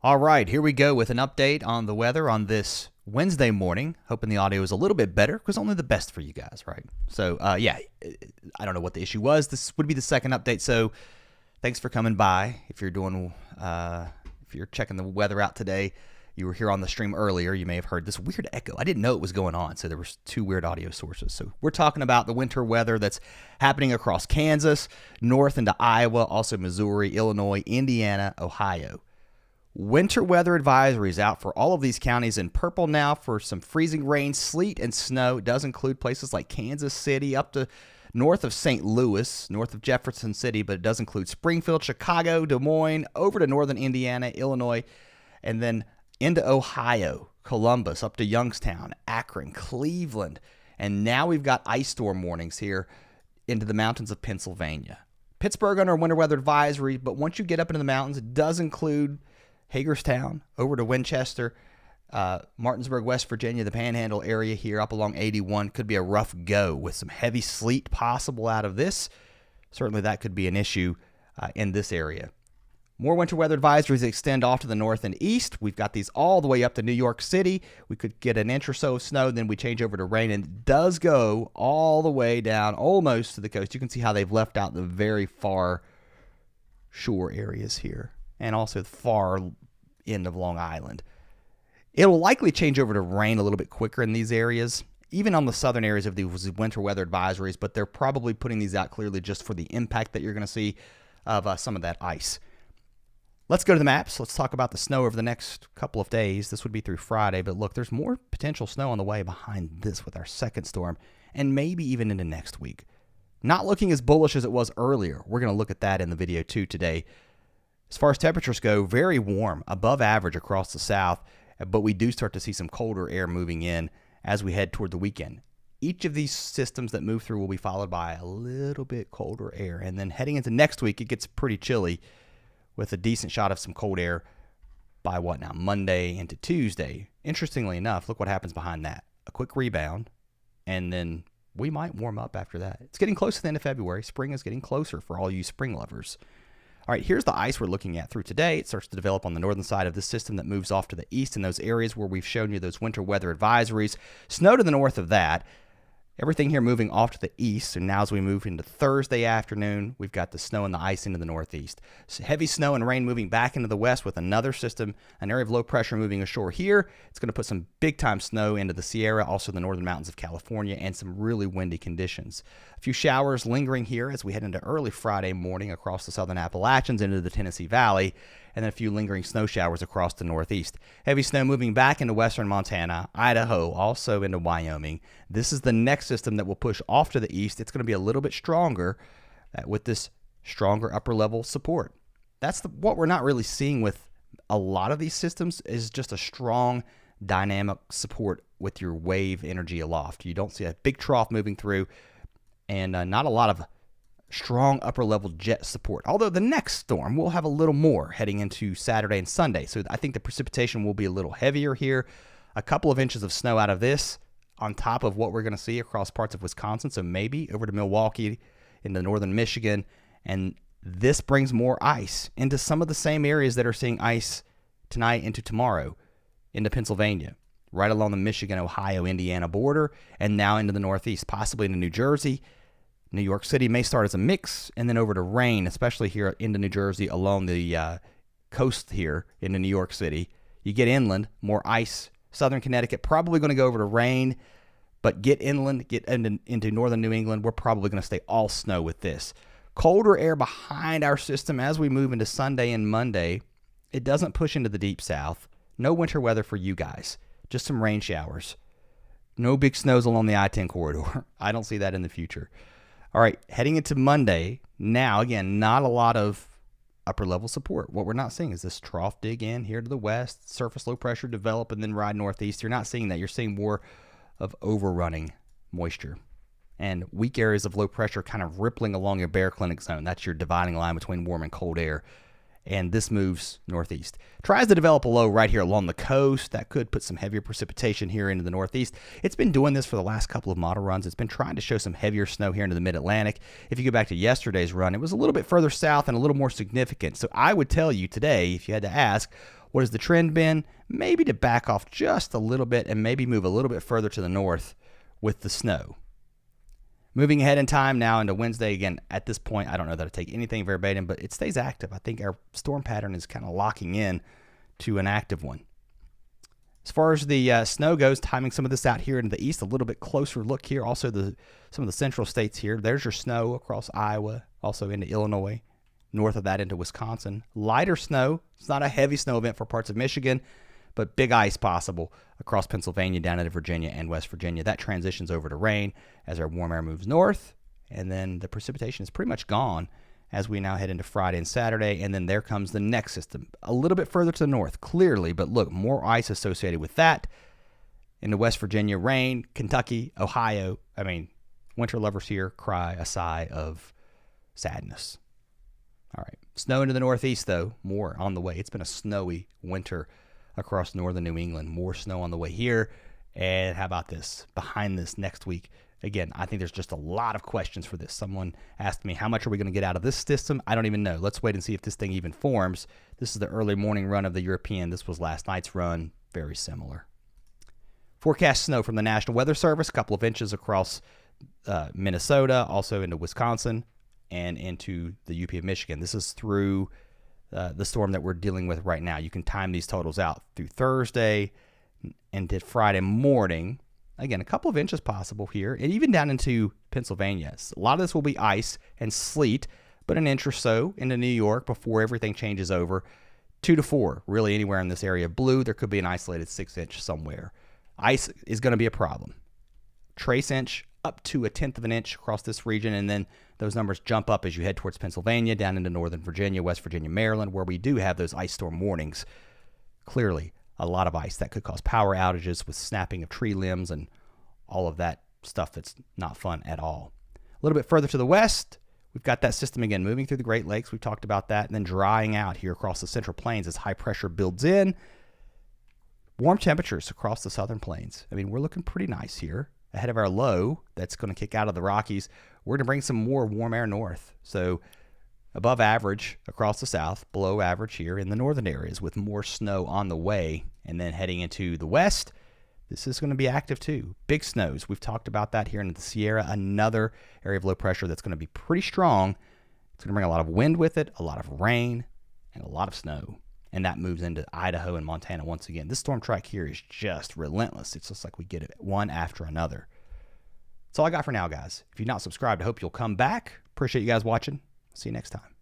All right, here we go with an update on the weather on this Wednesday morning. Hoping the audio is a little bit better because only the best for you guys, right? So, I don't know what the issue was. This would be the second update. So, thanks for coming by. If you're checking the weather out today, you were here on the stream earlier. You may have heard this weird echo. I didn't know it was going on, so there was two weird audio sources. So, we're talking about the winter weather that's happening across Kansas, north into Iowa, also Missouri, Illinois, Indiana, Ohio. Winter weather advisories out for all of these counties in purple now for some freezing rain, sleet, and snow. It does include places like Kansas City up to north of St. Louis, north of Jefferson City, but it does include Springfield, Chicago, Des Moines, over to northern Indiana, Illinois, and then into Ohio, Columbus, up to Youngstown, Akron, Cleveland. And now we've got ice storm warnings here into the mountains of Pennsylvania. Pittsburgh under winter weather advisory, but once you get up into the mountains, it does include Hagerstown, over to Winchester, Martinsburg, West Virginia, the Panhandle area here up along 81 could be a rough go with some heavy sleet possible out of this. Certainly that could be an issue in this area. More winter weather advisories extend off to the north and east. We've got these all the way up to New York City. We could get an inch or so of snow, then we change over to rain, and it does go all the way down almost to the coast. You can see how they've left out the very far shore areas here, and also the far end of Long Island. It'll likely change over to rain a little bit quicker in these areas, even on the southern areas of these winter weather advisories, but they're probably putting these out clearly just for the impact that you're going to see of some of that ice. Let's go to the maps. Let's talk about the snow over the next couple of days. This would be through Friday, but look, there's more potential snow on the way behind this with our second storm, and maybe even into next week. Not looking as bullish as it was earlier. We're going to look at that in the video too today. As far as temperatures go, very warm, above average across the south, but we do start to see some colder air moving in as we head toward the weekend. Each of these systems that move through will be followed by a little bit colder air, and then heading into next week, it gets pretty chilly with a decent shot of some cold air by Monday into Tuesday. Interestingly enough, look what happens behind that. A quick rebound, and then we might warm up after that. It's getting close to the end of February. Spring is getting closer for all you spring lovers. All right, here's the ice we're looking at through today. It starts to develop on the northern side of this system that moves off to the east in those areas where we've shown you those winter weather advisories. Snow to the north of that. Everything here moving off to the east, and now as we move into Thursday afternoon, we've got the snow and the ice into the northeast. So heavy snow and rain moving back into the west with another system, an area of low pressure moving ashore here. It's going to put some big-time snow into the Sierra, also the northern mountains of California, and some really windy conditions. A few showers lingering here as we head into early Friday morning across the southern Appalachians into the Tennessee Valley, and then a few lingering snow showers across the northeast. Heavy snow moving back into western Montana, Idaho, also into Wyoming. This is the next system that will push off to the east. It's going to be a little bit stronger with this stronger upper level support. That's what we're not really seeing with a lot of these systems is just a strong dynamic support with your wave energy aloft. You don't see a big trough moving through and not a lot of strong upper level jet support. Although the next storm will have a little more heading into Saturday and Sunday. So I think the precipitation will be a little heavier here. A couple of inches of snow out of this on top of what we're going to see across parts of Wisconsin. So maybe over to Milwaukee into northern Michigan. And this brings more ice into some of the same areas that are seeing ice tonight into tomorrow into Pennsylvania, right along the Michigan, Ohio, Indiana border, and now into the northeast, possibly into New Jersey. New York City may start as a mix and then over to rain, especially here into New Jersey along the coast here into New York City. You get inland, more ice. Southern Connecticut probably going to go over to rain, but get inland, get into northern New England, we're probably going to stay all snow with this. Colder air behind our system as we move into Sunday and Monday. It doesn't push into the deep south. No winter weather for you guys, just some rain showers. No big snows along the I-10 corridor. I don't see that in the future. All right, heading into Monday, now, again, not a lot of upper level support. What we're not seeing is this trough dig in here to the west, surface low pressure develop, and then ride northeast. You're not seeing that. You're seeing more of overrunning moisture and weak areas of low pressure kind of rippling along your Bear Clinic zone. That's your dividing line between warm and cold air. and this moves northeast. Tries to develop a low right here along the coast. That could put some heavier precipitation here into the northeast. It's been doing this for the last couple of model runs. It's been trying to show some heavier snow here into the mid-Atlantic. If you go back to yesterday's run, it was a little bit further south and a little more significant. So I would tell you today, if you had to ask, what has the trend been? Maybe to back off just a little bit and maybe move a little bit further to the north with the snow. Moving ahead in time now into Wednesday, again, at this point, I don't know that I take anything verbatim, but it stays active. I think our storm pattern is kind of locking in to an active one. As far as the snow goes, timing some of this out here into the east, a little bit closer look here. Also, some of the central states here. There's your snow across Iowa, also into Illinois, north of that into Wisconsin. Lighter snow. It's not a heavy snow event for parts of Michigan, but big ice possible across Pennsylvania, down into Virginia and West Virginia. That transitions over to rain as our warm air moves north, and then the precipitation is pretty much gone as we now head into Friday and Saturday, and then there comes the next system, a little bit further to the north, clearly, but look, more ice associated with that. Into West Virginia, rain, Kentucky, Ohio. I mean, winter lovers here cry a sigh of sadness. All right, snow into the northeast, though, more on the way. It's been a snowy winter across northern New England. More snow on the way here. And how about this? Behind this next week. Again, I think there's just a lot of questions for this. Someone asked me, how much are we going to get out of this system? I don't even know. Let's wait and see if this thing even forms. This is the early morning run of the European. This was last night's run. Very similar. Forecast snow from the National Weather Service. A couple of inches across Minnesota, also into Wisconsin, and into the UP of Michigan. This is through the storm that we're dealing with right now. You can time these totals out through Thursday into Friday morning. Again, a couple of inches possible here, and even down into Pennsylvania. A lot of this will be ice and sleet, but an inch or so into New York before everything changes over. 2 to 4, really anywhere in this area of blue. There could be an isolated 6-inch somewhere. Ice is going to be a problem. Trace inch up to 1/10 of an inch across this region, and then those numbers jump up as you head towards Pennsylvania, down into northern Virginia, West Virginia, Maryland, where we do have those ice storm warnings. Clearly, a lot of ice that could cause power outages with snapping of tree limbs and all of that stuff that's not fun at all. A little bit further to the west, we've got that system again moving through the Great Lakes. We've talked about that, and then drying out here across the Central Plains as high pressure builds in. Warm temperatures across the Southern Plains. I mean, we're looking pretty nice here. Ahead of our low that's going to kick out of the Rockies, we're going to bring some more warm air north. So above average across the south, below average here in the northern areas with more snow on the way. And then heading into the west, this is going to be active too. Big snows. We've talked about that here in the Sierra, another area of low pressure that's going to be pretty strong. It's going to bring a lot of wind with it, a lot of rain, and a lot of snow. And that moves into Idaho and Montana once again. This storm track here is just relentless. It's just like we get it one after another. That's all I got for now, guys. If you're not subscribed, I hope you'll come back. Appreciate you guys watching. See you next time.